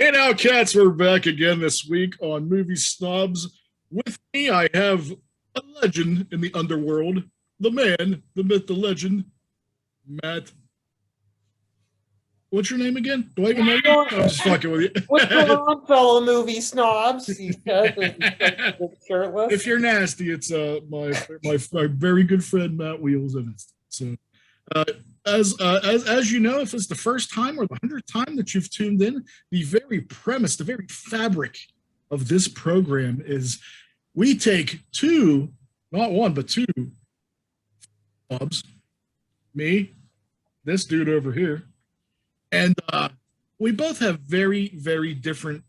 Hey now, cats, we're back again this week on Movie Snobs. With me, I have a legend in the underworld, the man, the myth, the legend, Matt. What's your name again? Do I even know you? I'm just fucking with you. What's going on, fellow movie snobs? He's shirtless. If you're nasty, it's my very good friend Matt Wheels, and it's so uh, as you know, if it's the first time or the 100th time that you've tuned in, the very premise, the very fabric of this program is we take two, not one, but two Bobs, me, this dude over here, and we both have very, very different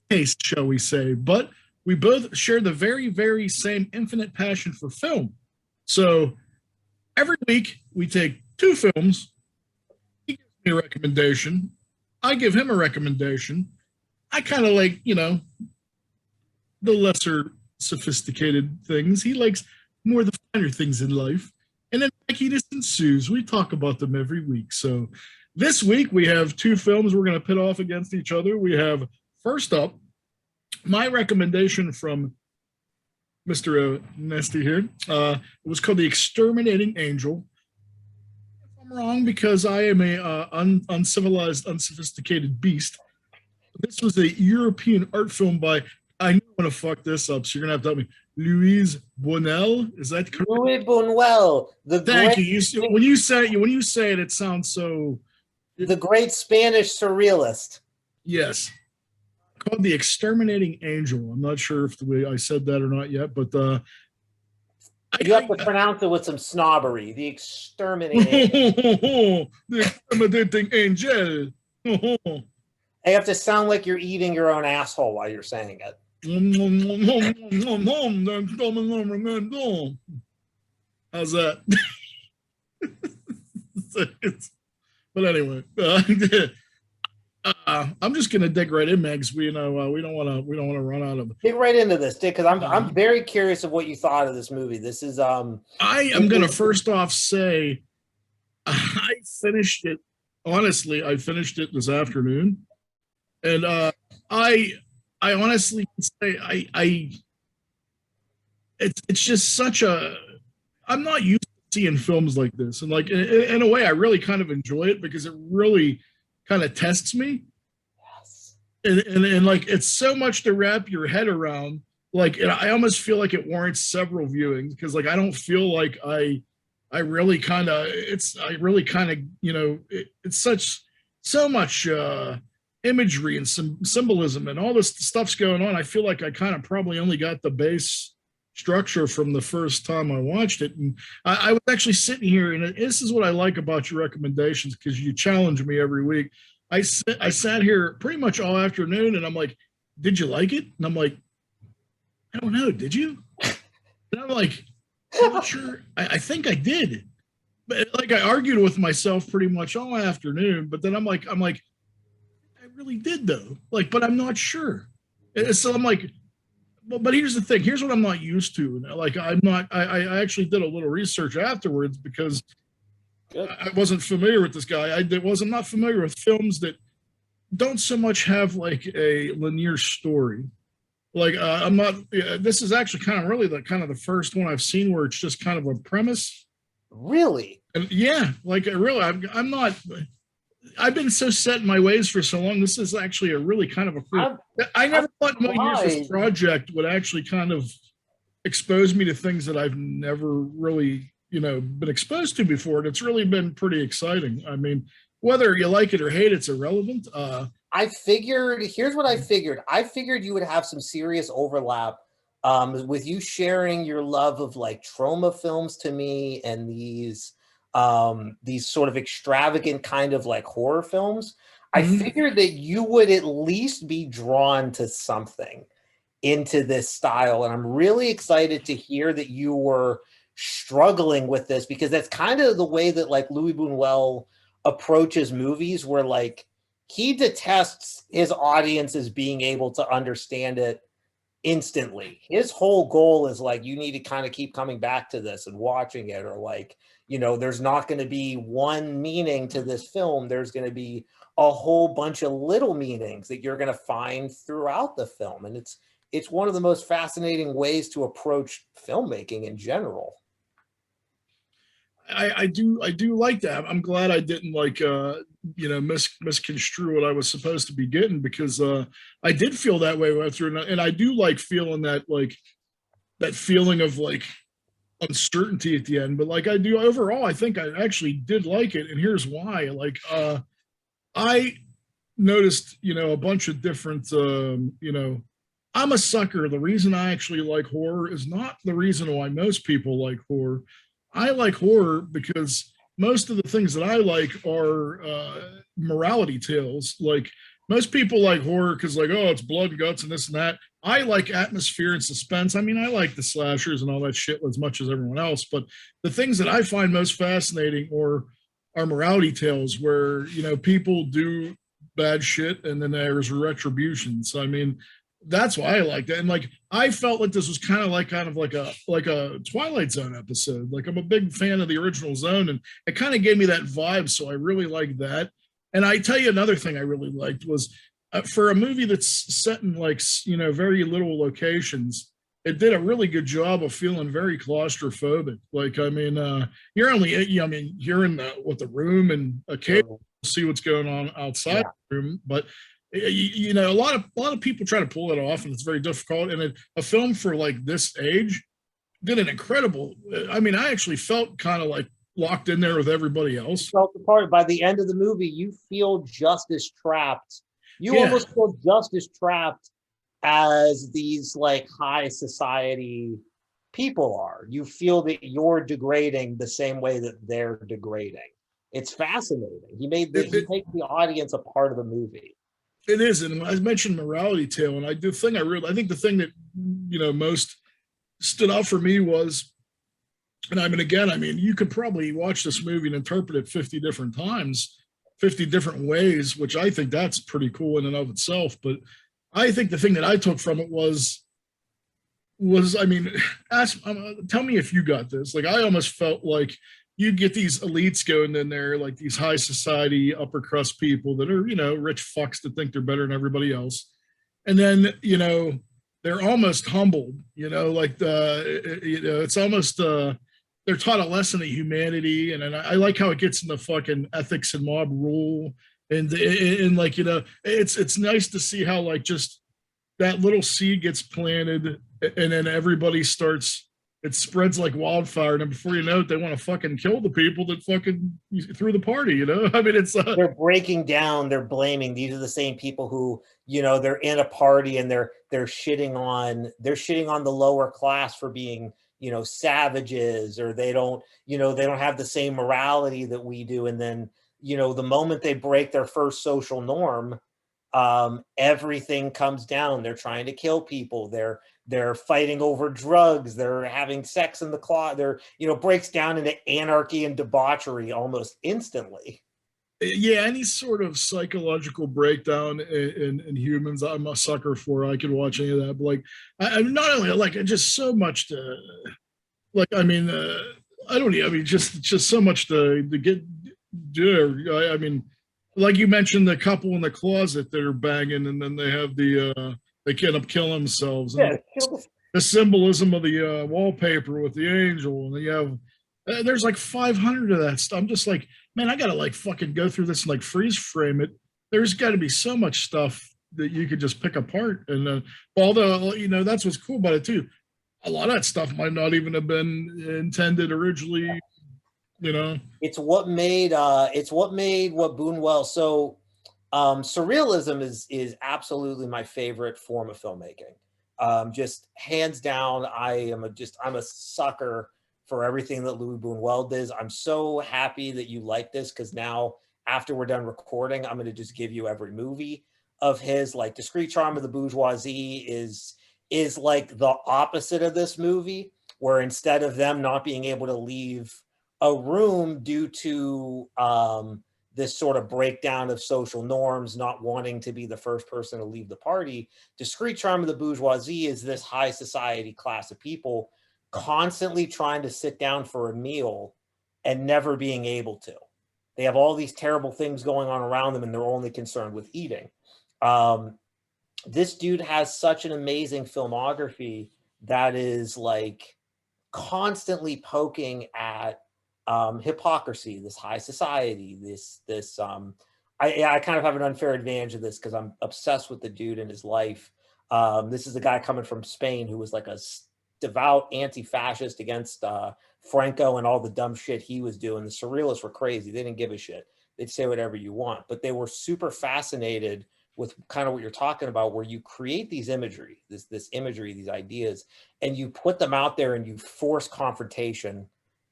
tastes, shall we say, but we both share the very, very same infinite passion for film. So every week we take two films. He gives me a recommendation. I give him a recommendation. I kind of like, the lesser sophisticated things. He likes more the finer things in life. And then wackiness ensues. We talk about them every week. So this week we have two films we're going to pit off against each other. We have, first up, my recommendation from Mr. Nesty here. It was called The Exterminating Angel. If I'm wrong, because I am a uncivilized, unsophisticated beast. This was a European art film by, I know I'm going to fuck this up, so you're going to have to help me. Louise Buñuel, is that correct? Louis Buñuel, Thank you. When you say it, it sounds so. The great Spanish surrealist. Yes. Called The Exterminating Angel. I'm not sure if the way I said that or not yet, but you have to pronounce it with some snobbery. The Exterminating. The Exterminating Angel. You have to sound like you're eating your own asshole while you're saying it. How's that? But anyway, I'm just gonna dig right in, Megs. We don't want to run out of. Dig right into this, Dick, because I'm very curious of what you thought of this movie. This is I am gonna first off say I finished it. Honestly, I finished it this afternoon, and I honestly say it's just such a. I'm not used to seeing films like this, and like in a way, I really kind of enjoy it because it really kind of tests me. Yes. And like it's so much to wrap your head around. Like I almost feel like it warrants several viewings because like I don't feel like I really kind of it's so much imagery and some symbolism and all this stuff's going on. I feel like I kind of probably only got the base structure from the first time I watched it. And I was actually sitting here, and this is what I like about your recommendations because you challenge me every week. I sat here pretty much all afternoon, and I'm like, "Did you like it?" And I'm like, "I don't know. Did you?" And I'm like, "I'm not sure. I think I did." But like I argued with myself pretty much all afternoon. But then I'm like, I really did though. Like, but I'm not sure. And so I'm like. But here's the thing. Here's what I'm not used to. Like I'm not. I actually did a little research afterwards because I wasn't familiar with this guy. I'm not familiar with films that don't so much have like a linear story. Like I'm not. This is actually kind of really the first one I've seen where it's just kind of a premise. Really? And yeah, like really, I'm not. I've been so set in my ways for so long. This is actually a really kind of a cool. I never thought in a million years this project would actually kind of expose me to things that I've never really, been exposed to before. And it's really been pretty exciting. I mean, whether you like it or hate it's irrelevant. Here's what I figured. I figured you would have some serious overlap with you sharing your love of like trauma films to me and these sort of extravagant kind of like horror films. I figured that you would at least be drawn to something into this style. And I'm really excited to hear that you were struggling with this because that's kind of the way that like Louis Buñuel approaches movies where like he detests his audiences being able to understand it instantly. His whole goal is like, you need to kind of keep coming back to this and watching it or like, you know, there's not going to be one meaning to this film. There's going to be a whole bunch of little meanings that you're going to find throughout the film. And it's one of the most fascinating ways to approach filmmaking in general. I do like that. I'm glad I didn't like misconstrue what I was supposed to be getting, because I did feel that way after, and I do like feeling that, like that feeling of like uncertainty at the end. But like I do overall, I think I actually did like it, and here's why. Like I noticed, a bunch of different I'm a sucker. The reason I actually like horror is not the reason why most people like horror. I like horror because most of the things that I like are morality tales. Like most people like horror because, like, oh, it's blood and guts and this and that. I like atmosphere and suspense. I mean, I like the slashers and all that shit as much as everyone else. But the things that I find most fascinating are morality tales where, people do bad shit and then there's retribution. So I mean, that's why I like that. And like I felt like this was kind of like a Twilight Zone episode. Like I'm a big fan of the original Zone, and it kind of gave me that vibe. So I really like that. And I tell you another thing I really liked was for a movie that's set in like very little locations. It did a really good job of feeling very claustrophobic. Like I mean, you're only you're in the room, and occasionally see what's going on outside the room, but a lot of people try to pull it off, and it's very difficult. And a film for like this age did an incredible. I mean, I actually felt kind of like locked in there with everybody else. Felt the part. By the end of the movie, you feel just as trapped. You Yeah. almost feel just as trapped as these like high society people are. You feel that you're degrading the same way that they're degrading. It's fascinating. He makes the audience a part of the movie. It is, and I mentioned morality tale, and I think the thing that most stood out for me was, and I mean, again, I mean, you could probably watch this movie and interpret it 50 different times, 50 different ways, which I think that's pretty cool in and of itself. But I think the thing that I took from it was I mean, tell me if you got this. Like, I almost felt like you get these elites going in there, like these high society upper crust people that are, rich fucks that think they're better than everybody else. And then, they're almost humbled, like it's almost, they're taught a lesson of humanity. And I like how it gets into fucking ethics and mob rule. And like, it's nice to see how like just that little seed gets planted and then everybody starts, it spreads like wildfire, and before you know it, they want to fucking kill the people that fucking threw the party. I mean, it's they're breaking down, they're blaming. These are the same people who, they're in a party and they're shitting on the lower class for being, savages, or they don't have the same morality that we do. And then, the moment they break their first social norm, everything comes down. They're trying to kill people. They're fighting over drugs. They're having sex in the closet. They're, breaks down into anarchy and debauchery almost instantly. Yeah, any sort of psychological breakdown in humans, I'm a sucker for. I could watch any of that. But like, I'm not only like just so much to, like, I mean, I don't. I mean, just so much to get do. I mean, like you mentioned, the couple in the closet that are banging, and then they have they end up killing themselves. Yeah, the symbolism of the wallpaper with the angel, and you have there's like 500 of that stuff. I'm just like, man, I gotta like fucking go through this and like freeze frame it. There's got to be so much stuff that you could just pick apart. And although that's what's cool about it too. A lot of that stuff might not even have been intended originally. It's what made what Buñuel. So surrealism is absolutely my favorite form of filmmaking. Just hands down, I'm a sucker for everything that Louis Buñuel does. I'm so happy that you like this, because now after we're done recording, I'm going to just give you every movie of his. Like Discreet Charm of the Bourgeoisie is like the opposite of this movie, where instead of them not being able to leave a room due to this sort of breakdown of social norms, not wanting to be the first person to leave the party, Discreet Charm of the Bourgeoisie is this high society class of people constantly trying to sit down for a meal and never being able to. They have all these terrible things going on around them and they're only concerned with eating. This dude has such an amazing filmography that is like constantly poking at hypocrisy, this high society, I kind of have an unfair advantage of this because I'm obsessed with the dude and his life. This is a guy coming from Spain who was like a devout anti-fascist against Franco and all the dumb shit he was doing. The surrealists were crazy. They didn't give a shit. They'd say whatever you want, but they were super fascinated with kind of what you're talking about, where you create these imagery, this imagery, these ideas, and you put them out there and you force confrontation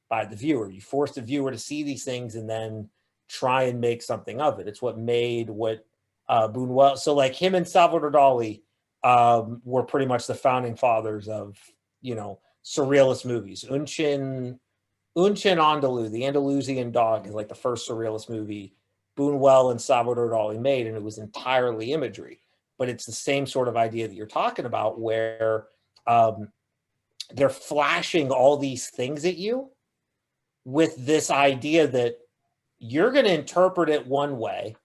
by the viewer. You force the viewer to see these things and then try and make something of it. It's what made what Buñuel, so like him and Salvador Dali were pretty much the founding fathers of, you know, surrealist movies. Un Chien Andalou, the Andalusian Dog, is like the first surrealist movie Buñuel and Salvador Dali made, and it was entirely imagery. But it's the same sort of idea that you're talking about, where they're flashing all these things at you with this idea that you're going to interpret it one way,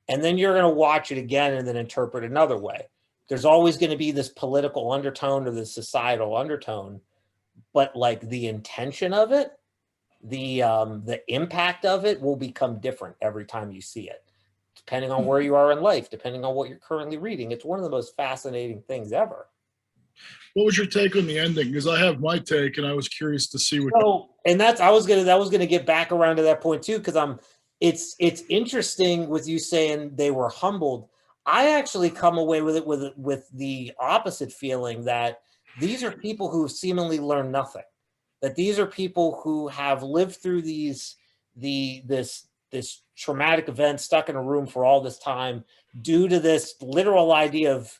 and then you're going to watch it again and then interpret it another way. There's always going to be this political undertone or this societal undertone, but like the intention of it, the impact of it will become different every time you see it, depending on where you are in life, depending on what you're currently reading. It's one of the most fascinating things ever. What was your take on the ending? Because I have my take, and I was curious to see what. So, and I was gonna get back around to that point too, because it's interesting with you saying they were humbled. I actually come away with it with the opposite feeling, that these are people who seemingly learn nothing. That these are people who have lived through this traumatic event, stuck in a room for all this time, due to this literal idea of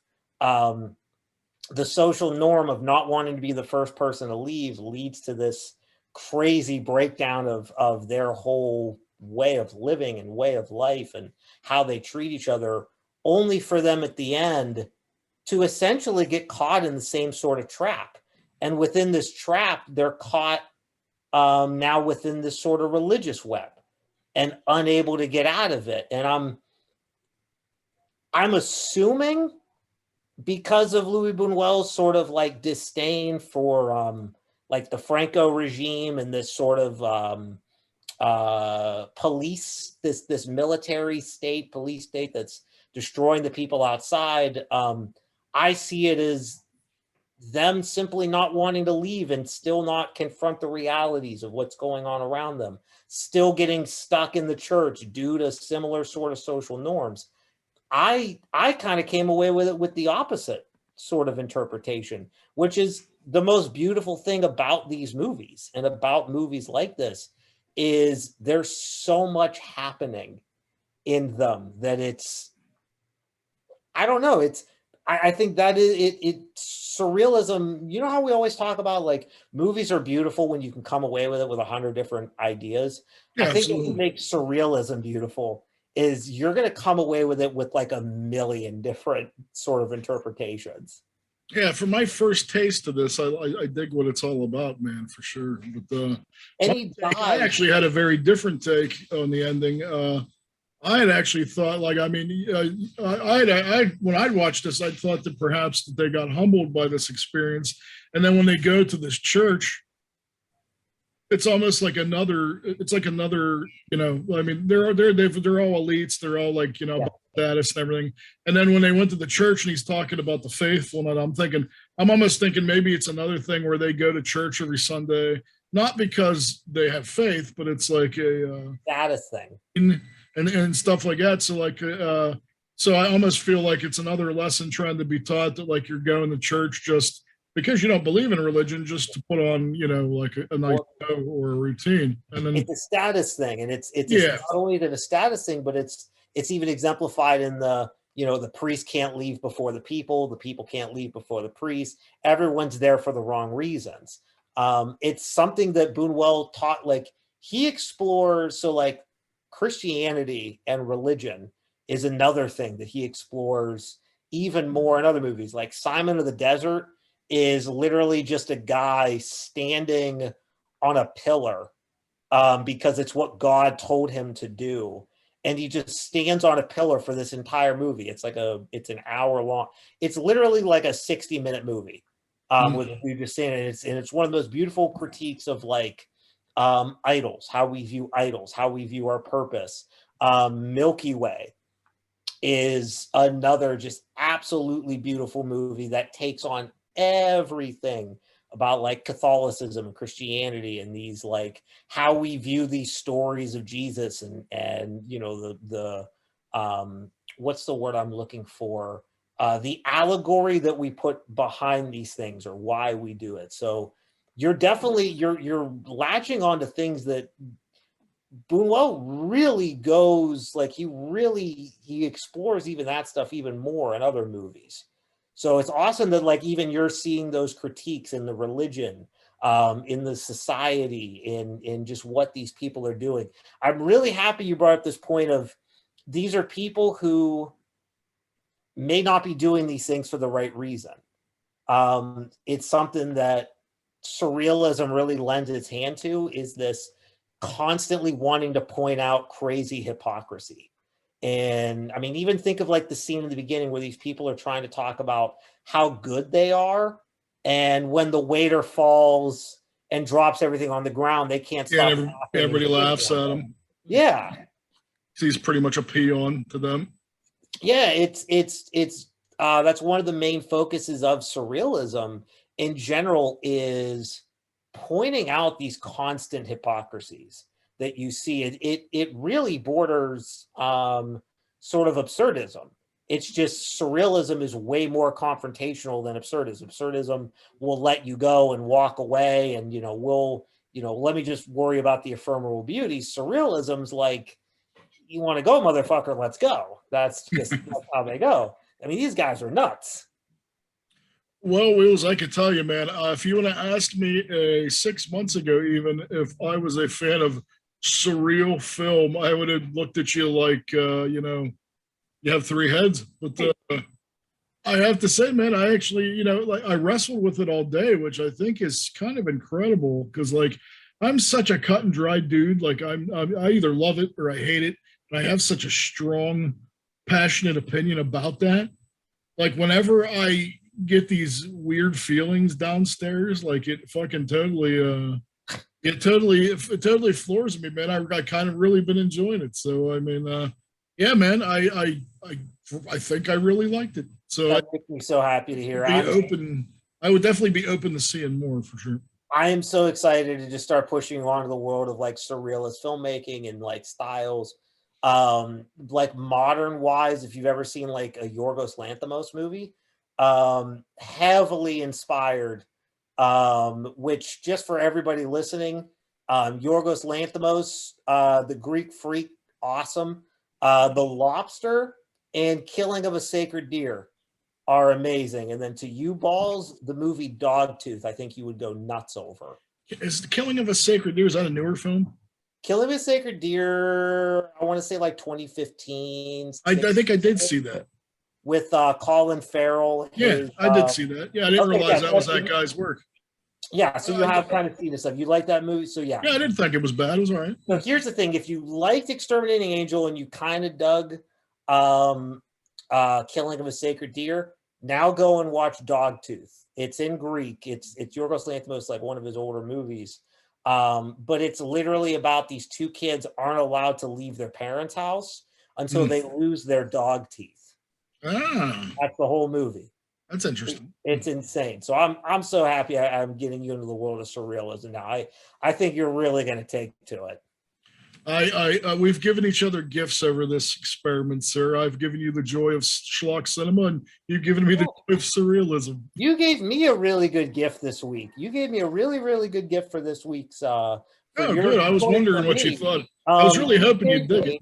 the social norm of not wanting to be the first person to leave leads to this crazy breakdown of their whole way of living and way of life and how they treat each other, only for them at the end to essentially get caught in the same sort of trap. And within this trap, they're caught now within this sort of religious web and unable to get out of it. And I'm assuming, because of Louis Buñuel's sort of like disdain for like the Franco regime and this sort of police, this military state, police state that's destroying the people outside, I see it as them simply not wanting to leave and still not confront the realities of what's going on around them, still getting stuck in the church due to similar sort of social norms. I kind of came away with it with the opposite sort of interpretation, which is the most beautiful thing about these movies and about movies like this, is there's so much happening in them that it's, I don't know, it's, I think that it surrealism, you know how we always talk about like movies are beautiful when you can come away with it with 100 different ideas. Yeah, I think absolutely. what makes surrealism beautiful is you're going to come away with it with like a million different sort of interpretations. Yeah, for my first taste of this, I dig what it's all about, man, for sure. But And he I died. actually had a very different take on the ending. I had actually thought, like, I mean, when I'd watched this, I thought that perhaps that they got humbled by this experience, and then when they go to this church, it's almost like another. It's like another, you know. I mean, they're all elites. They're all like, you know, Yeah. status and everything. And then when they went to the church and he's talking about the faithful, and I'm almost thinking maybe it's another thing where they go to church every Sunday, not because they have faith, but it's like a Status thing. and stuff like that. So like, so I almost feel like it's another lesson trying to be taught, that like you're going to church just because you don't believe in religion, just to put on, you know, like a nice show or a routine. And then It's a status thing, and it's Yeah. not only that a status thing, but it's even exemplified in the, you know, the priest can't leave before the people can't leave before the priest. Everyone's there for the wrong reasons. It's something that Buñuel taught, like he explores. So like Christianity and religion is another thing that he explores even more in other movies. Like Simon of the Desert is literally just a guy standing on a pillar because it's what God told him to do. And he just stands on a pillar for this entire movie. It's an hour long. It's literally like a 60-minute movie. With you just saying it. It's one of those beautiful critiques of like idols, how we view idols, how we view our purpose. Milky Way is another just absolutely beautiful movie that takes on everything about like Catholicism and Christianity and these like how we view these stories of Jesus and you know the what's the word I'm looking for, the allegory that we put behind these things or why we do it. So you're definitely you're latching on to things that Buñuel really goes like he explores even that stuff even more in other movies. So it's awesome that like even you're seeing those critiques in the religion, in the society, in just what these people are doing. I'm really happy you brought up this point of these are people who may not be doing these things for the right reason. It's something that surrealism really lends its hand to, is this constantly wanting to point out crazy hypocrisy. And I mean, even think of like the scene in the beginning where these people are trying to talk about how good they are. And when the waiter falls and drops everything on the ground, they can't stop laughing. Everybody laughs at him. Yeah. He's pretty much a peon to them. Yeah, it's that's one of the main focuses of surrealism in general, is pointing out these constant hypocrisies that you see. It really borders sort of absurdism. It's just surrealism is way more confrontational than absurdism. Absurdism will let you go and walk away, and let me just worry about the ephemeral beauty. Surrealism's like, you want to go, motherfucker, let's go. That's how they go. I mean, these guys are nuts. Well, Wheels, I could tell you, man, if you would have asked me 6 months ago, even if I was a fan of surreal film, I would have looked at you like, you have three heads. But I have to say, man, I actually, like I wrestled with it all day, which I think is kind of incredible because, like, I'm such a cut and dry dude. Like, I either love it or I hate it. And I have such a strong, passionate opinion about that. Like, whenever I get these weird feelings downstairs, like it fucking totally it totally floors me, man. I kind of really been enjoying it. So I mean, yeah, man, I think I really liked it. So that makes me so happy to hear. I would definitely be open to seeing more for sure. I am so excited to just start pushing on to the world of like surrealist filmmaking and like styles. Like modern wise, if you've ever seen like a Yorgos Lanthimos movie, heavily inspired, which just for everybody listening, Yorgos Lanthimos, the Greek Freak, awesome. The Lobster and Killing of a Sacred Deer are amazing. And then to you balls, the movie Dogtooth, I think you would go nuts over. Is The Killing of a Sacred Deer, is that a newer film? Killing of a Sacred Deer, I want to say like 2015. I think I did see that. With Colin Farrell. I did see that. Yeah, I didn't realize that was that guy's work. Yeah, so you have kind of seen this stuff. You like that movie? So yeah. Yeah, I didn't think it was bad. It was all right. So here's the thing. If you liked Exterminating Angel and you kind of dug Killing of a Sacred Deer, now go and watch Dogtooth. It's in Greek. It's Yorgos Lanthimos, like one of his older movies. But it's literally about these two kids aren't allowed to leave their parents' house until they lose their dog teeth. That's the whole movie. That's interesting. It's insane. So I'm so happy I'm getting you into the world of surrealism now. I think you're really going to take to it. We've given each other gifts over this experiment, sir. I've given you the joy of schlock cinema, and you've given me the joy of surrealism. You gave me a really good gift this week. You gave me a really, really good gift for this week's. Oh, good. I was wondering what you thought. I was really hoping you'd dig it.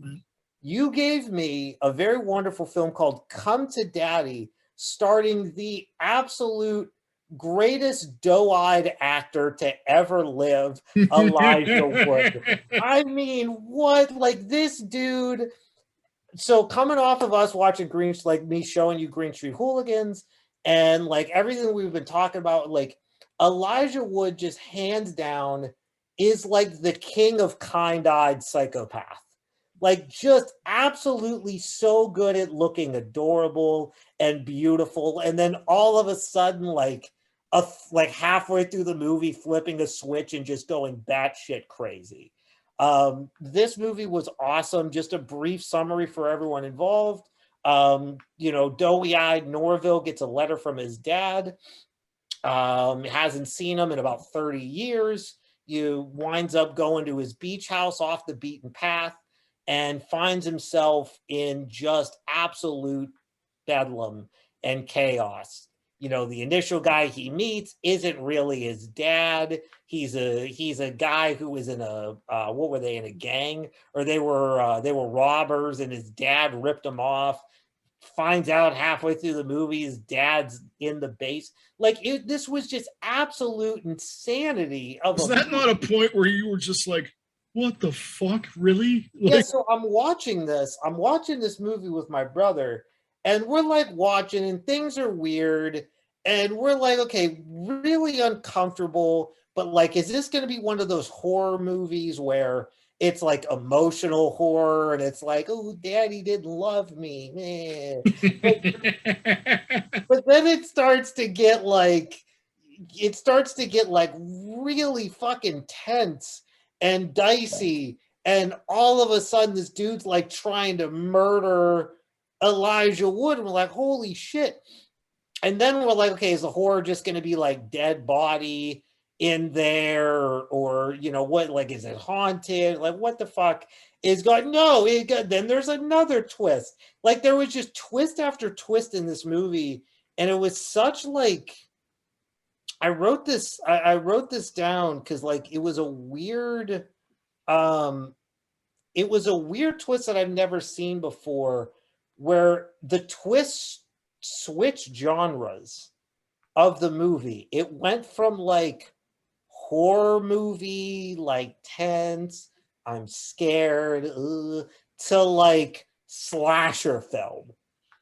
You gave me a very wonderful film called Come to Daddy, starring the absolute greatest doe-eyed actor to ever live, Elijah Wood. I mean, what? Like, this dude. So coming off of us watching me showing you Green Street Hooligans and like everything we've been talking about, like Elijah Wood just hands down is like the king of kind-eyed psychopath. Like just absolutely so good at looking adorable and beautiful, and then all of a sudden, like halfway through the movie, flipping a switch and just going batshit crazy. This movie was awesome. Just a brief summary for everyone involved. Doughy-eyed Norville gets a letter from his dad. Hasn't seen him in about 30 years. You winds up going to his beach house off the beaten path and finds himself in just absolute bedlam and chaos. The initial guy he meets isn't really his dad. He's a guy who was in a what were they, in a gang, or they were robbers, and his dad ripped him off. Finds out halfway through the movie his dad's in the base. This was just absolute insanity. Is that not a point where you were just like, what the fuck, really? Yeah, so I'm watching this movie with my brother, and we're like watching, and things are weird, and we're like, okay, really uncomfortable, but like, is this going to be one of those horror movies where it's like emotional horror, and it's like, oh, daddy didn't love me, man. But then it starts to get like really fucking tense and dicey, and all of a sudden this dude's like trying to murder Elijah Wood, and we're like, holy shit. And then we're like, okay, is the horror just going to be like dead body in there, or what, like, is it haunted, like what the fuck is going? Then there's another twist. Like, there was just twist after twist in this movie, and it was such like, I wrote this down because like it was a weird twist that I've never seen before, where the twist switched genres of the movie. It went from like horror movie, like tense, I'm scared, to like slasher film.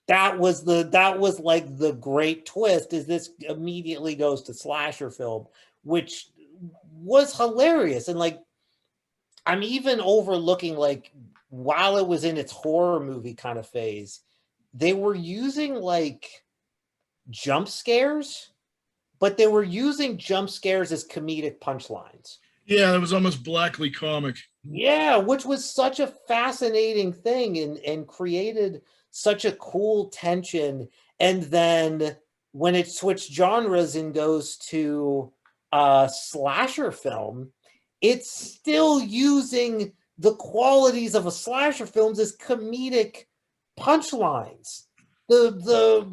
That was like the great twist, is this immediately goes to slasher film, which was hilarious. And like, I'm even overlooking, like, while it was in its horror movie kind of phase, they were using like jump scares, but they were using jump scares as comedic punchlines. Yeah, that was almost blackly comic. Yeah, which was such a fascinating thing, and created such a cool tension. And then when it switched genres and goes to slasher film, it's still using the qualities of a slasher films as comedic punchlines. The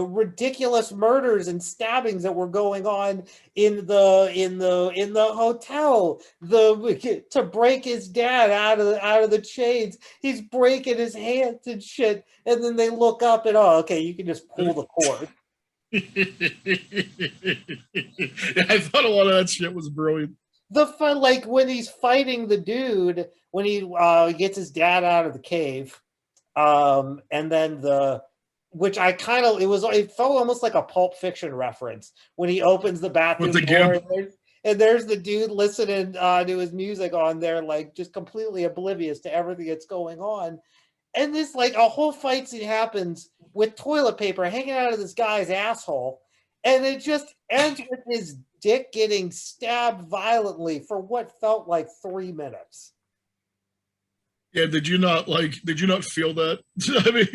ridiculous murders and stabbings that were going on in the hotel, to break his dad out of the chains, he's breaking his hands and shit, and then they look up and, oh, okay, you can just pull the cord. Yeah, I thought a lot of that shit was brilliant. The fun, like when he's fighting the dude, when he gets his dad out of the cave, and then which I kind of, it felt almost like a Pulp Fiction reference when he opens the bathroom door, and there's the dude listening to his music on there, like just completely oblivious to everything that's going on. And this, like, a whole fight scene happens with toilet paper hanging out of this guy's asshole, and it just ends with his dick getting stabbed violently for what felt like 3 minutes. Yeah, did you not feel that? I mean,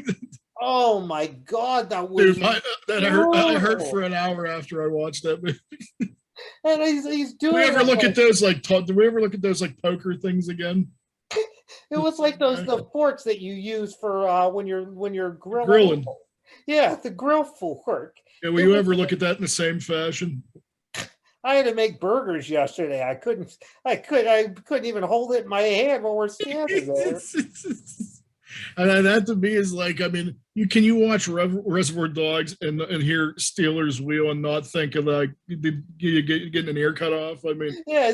oh my god, that was, dude, I hurt for an hour after I watched that movie. And he's doing. Do we ever look at those like poker things again? It was like the forks that you use for when you're grilling. Yeah, the grill fork. Yeah, will you ever look at that in the same fashion? I had to make burgers yesterday. I couldn't even hold it in my hand while we're standing there. And that to me is like, I mean, can you watch Reservoir Dogs and hear Steelers Wheel and not think of like getting an ear cut off? I mean, yeah,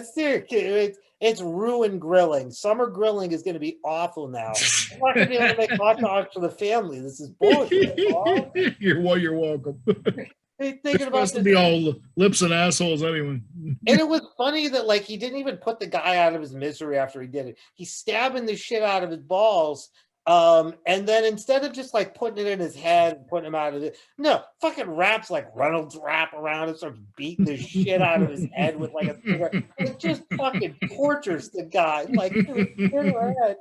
it's ruined grilling. Summer grilling is going to be awful now. I'm not going to be able to make hot dogs for the family. This is bullshit. You're welcome. Thinking It about has to this. be all lips and assholes anyway. And it was funny that like he didn't even put the guy out of his misery after he did it. He's stabbing the shit out of his balls. And then instead of just like putting it in his head and putting him out of it, no, fucking wraps like Reynolds wrap around and starts beating the shit out of his head with like a cigarette. Like just fucking tortures the guy, like to his bitter head.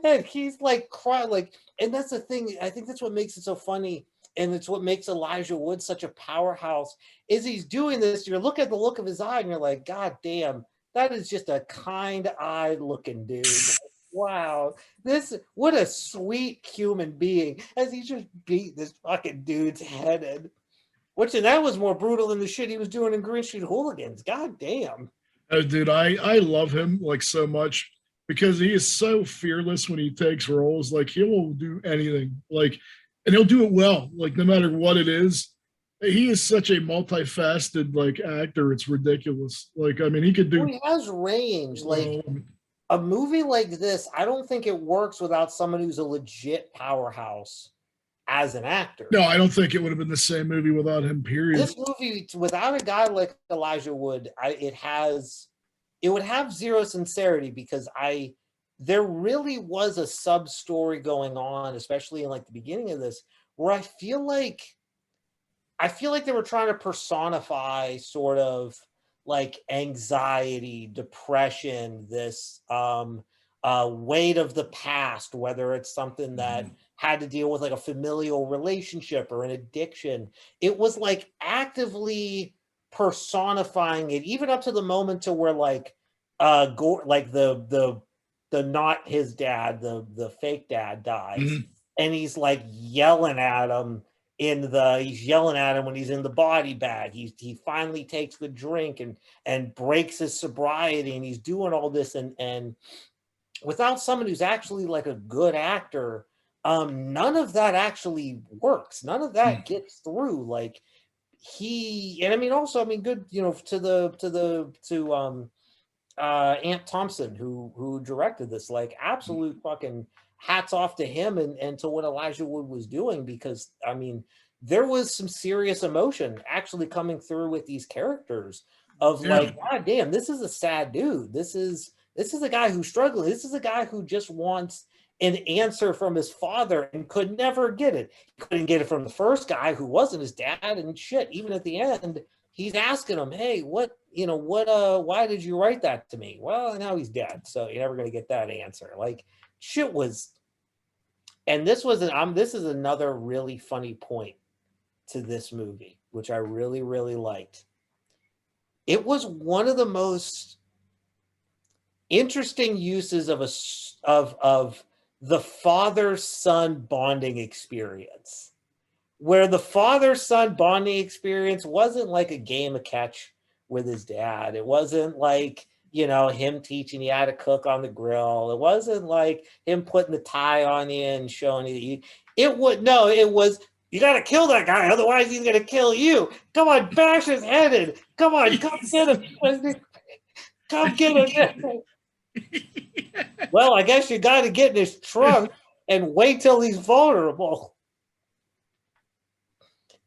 And he's like crying, like, and that's the thing. I think that's what makes it so funny. And it's what makes Elijah Wood such a powerhouse is he's doing this. You look at the look of his eye and you're like, God damn, that is just a kind-eyed looking dude. Wow, this what a sweet human being as he just beat this fucking dude's head in. Which and that was more brutal than the shit he was doing in Green Street Hooligans. God damn. Oh, dude, I love him like so much because he is so fearless when he takes roles. Like he will do anything, like, and he'll do it well. Like no matter what it is, he is such a multifaceted like actor. It's ridiculous. Like I mean, he could Well, do he has range. Like well. a movie like this, I don't think it works without someone who's a legit powerhouse as an actor. No, I don't think it would have been the same movie without him. Period. This movie, without a guy like Elijah Wood, it would have zero sincerity because there really was a sub story going on, especially in like the beginning of this, where I feel like they were trying to personify sort of like anxiety, depression, this weight of the past, whether it's something that had to deal with like a familial relationship or an addiction. It was like actively personifying it, even up to the moment to where like like the not his dad, the fake dad dies, and he's like yelling at him he's yelling at him when he's in the body bag. He finally takes the drink and breaks his sobriety, and he's doing all this and without someone who's actually like a good actor, none of that actually works. None of that gets through. Like and I mean also I mean good, you know, to Ant Thompson who directed this, like absolute fucking hats off to him and to what Elijah Wood was doing, because I mean there was some serious emotion actually coming through with these characters of like, God damn, this is a sad dude. This is a guy who's struggling. This is a guy who just wants an answer from his father and could never get it. He couldn't get it from the first guy who wasn't his dad and shit. Even at the end, he's asking him, hey, why did you write that to me? Well, now he's dead. So you're never going to get that answer. Like shit was, and this is another really funny point to this movie, which I really, really liked. It was one of the most interesting uses of the father-son bonding experience, where the father-son bonding experience wasn't like a game of catch with his dad. It wasn't like, you know, him teaching you how to cook on the grill. It wasn't like him putting the tie on you and showing you. It was, you got to kill that guy, otherwise he's going to kill you. Come on, bash his head in. Come on, come get him. Come get him. Well, I guess you got to get in his trunk and wait till he's vulnerable.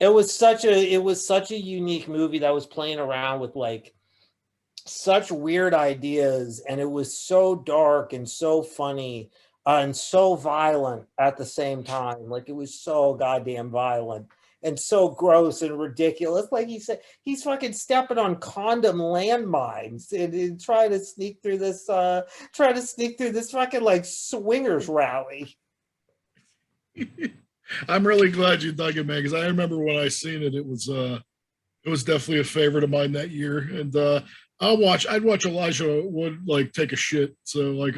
It was such a unique movie that was playing around with like such weird ideas, and it was so dark and so funny and so violent at the same time. Like it was so goddamn violent and so gross and ridiculous. Like he said, he's fucking stepping on condom landmines and trying to sneak through this fucking like swingers rally. I'm really glad you dug it, man, because I remember when I seen it, it was definitely a favorite of mine that year. And I'd watch Elijah Wood like take a shit. So like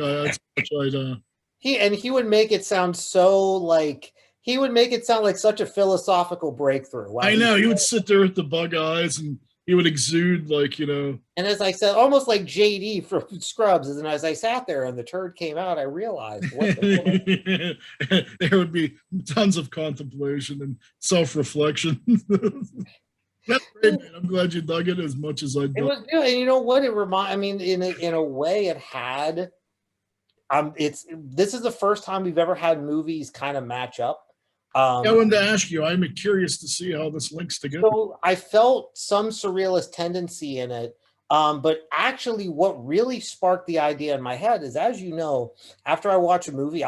he would make it sound so like he would make it sound like such a philosophical breakthrough. I know he would sit there with the bug eyes and he would exude like, you know. And as I said, almost like JD from Scrubs. And as I sat there and the turd came out, I realized what the there would be tons of contemplation and self-reflection. That's great, man. I'm glad you dug it as much as I did. It was good. And you know what? I mean, in a way, it had. This is the first time we've ever had movies kind of match up I wanted to ask you, I'm curious to see how this links together. So I felt some surrealist tendency in it. But actually, what really sparked the idea in my head is, as you know, after I watch a movie,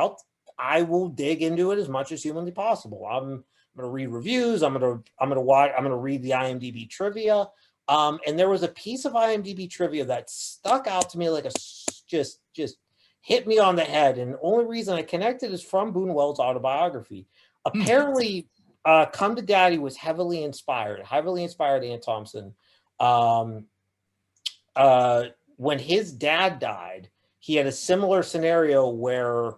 I will dig into it as much as humanly possible. I'm gonna read reviews. I'm gonna read the IMDb trivia. And there was a piece of IMDb trivia that stuck out to me like just hit me on the head. And the only reason I connected is from Boonwell's autobiography. Apparently, Come to Daddy was heavily inspired Ann Thompson. Um, when his dad died, he had a similar scenario where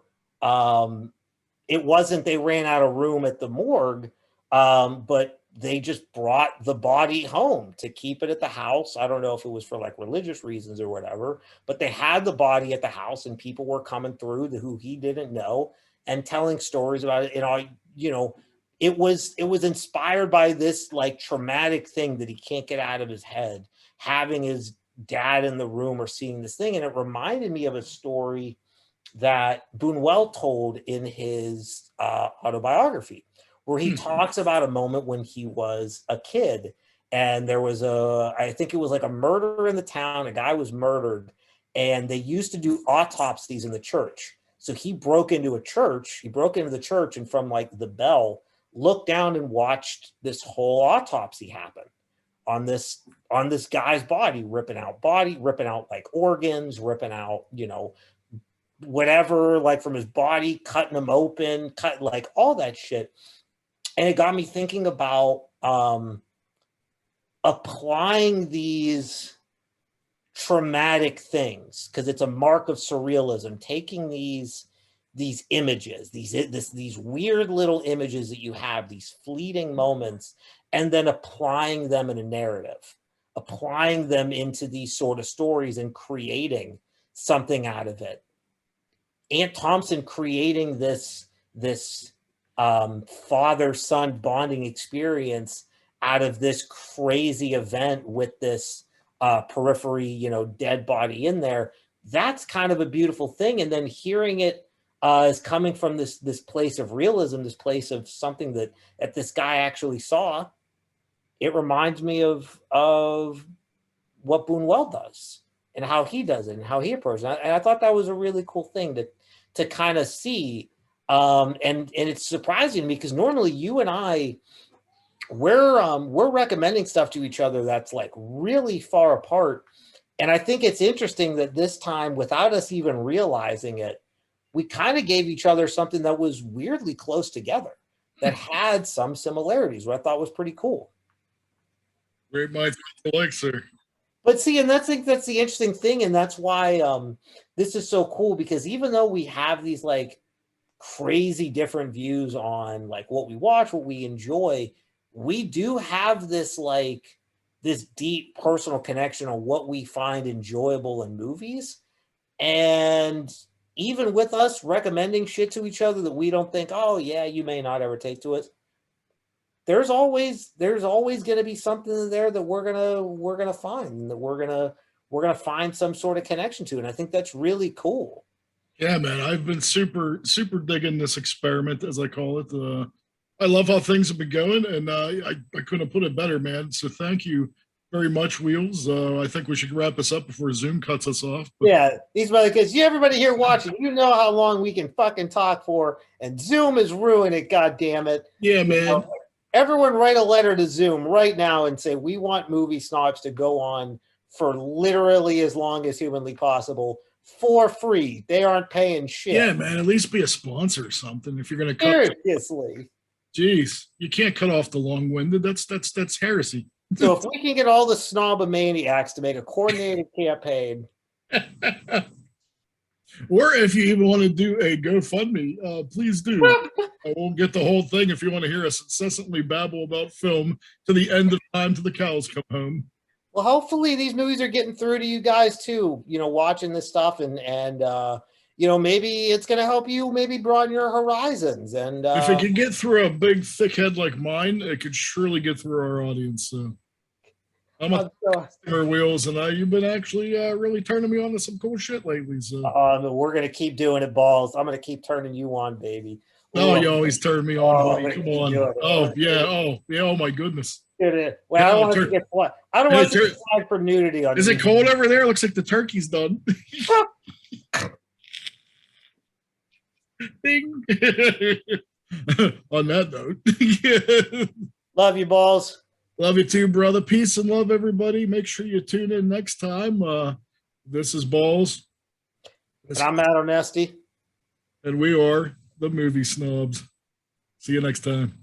it wasn't they ran out of room at the morgue, but they just brought the body home to keep it at the house. I don't know if it was for like religious reasons or whatever, but they had the body at the house and people were coming through who he didn't know and telling stories about it. And all, it was inspired by this like traumatic thing that he can't get out of his head, having his dad in the room or seeing this thing. And it reminded me of a story that Boonwell told in his autobiography, where he talks about a moment when he was a kid and there was I think it was like a murder in the town. A guy was murdered and they used to do autopsies in the church. So he broke into the church and from like the bell, looked down and watched this whole autopsy happen on this guy's body, ripping out like organs, ripping out, whatever, like from his body, cutting him open, cut like all that shit. And it got me thinking about applying these traumatic things, because it's a mark of surrealism, taking these images, these weird little images that you have, these fleeting moments, and then applying them in a narrative, applying them into these sort of stories and creating something out of it. Aunt Thompson creating this father-son bonding experience out of this crazy event with this periphery, dead body in there. That's kind of a beautiful thing. And then hearing it is coming from this place of realism, this place of something that this guy actually saw. It reminds me of what Boonwell does and how he does it and how he approaches it. And I thought that was a really cool thing to kind of see. And it's surprising to me because normally you and I, we're recommending stuff to each other that's like really far apart. And I think it's interesting that this time, without us even realizing it, we kind of gave each other something that was weirdly close together, that had some similarities, what I thought was pretty cool. Great minds think alike, sir. But see, and that's the interesting thing, and that's why this is so cool, because even though we have these like crazy different views on like what we watch, what we enjoy, we do have this like this deep personal connection on what we find enjoyable in movies. And even with us recommending shit to each other that we don't think, oh yeah, you may not ever take to it, there's always going to be something there that we're gonna find, that we're gonna find some sort of connection to, and I think that's really cool. Yeah, man, I've been super digging this experiment, as I call it. I love how things have been going, and I couldn't put it better, man. So thank you very much, Wheels. I think we should wrap this up before Zoom cuts us off. But yeah, these motherfuckers, everybody here watching, you know how long we can fucking talk for, and Zoom is ruining it. God damn it. Yeah, man. Everyone write a letter to Zoom right now and say, we want Movie Snobz to go on for literally as long as humanly possible for free. They aren't paying shit. Yeah, man, at least be a sponsor or something if you're going to cut. Seriously. Jeez, you can't cut off the long-winded. That's heresy. So if we can get all the snobomaniacs to make a coordinated campaign. Or if you even want to do a GoFundMe, please do. I won't get the whole thing if you want to hear us incessantly babble about film to the end of time till the cows come home. Well, hopefully these movies are getting through to you guys too, watching this stuff and maybe it's going to help you maybe broaden your horizons. And if it can get through a big thick head like mine, it could surely get through our audience. So I'm a customer, Wheels, and you've been actually really turning me on to some cool shit lately. So we're going to keep doing it, balls. I'm going to keep turning you on, baby. Oh, you always turn me on, Oh, buddy. Come you on. do it. Oh, yeah. Oh, yeah. Oh, my goodness. Well, I don't want to get flagged. I don't want to get flagged for nudity on. Is it cold over there? Looks like the turkey's done. Ding. On that note. Love you, balls. Love you too, brother. Peace and love, everybody. Make sure you tune in next time. This is Balls. And I'm Matt Onesti. And we are the Movie Snobz. See you next time.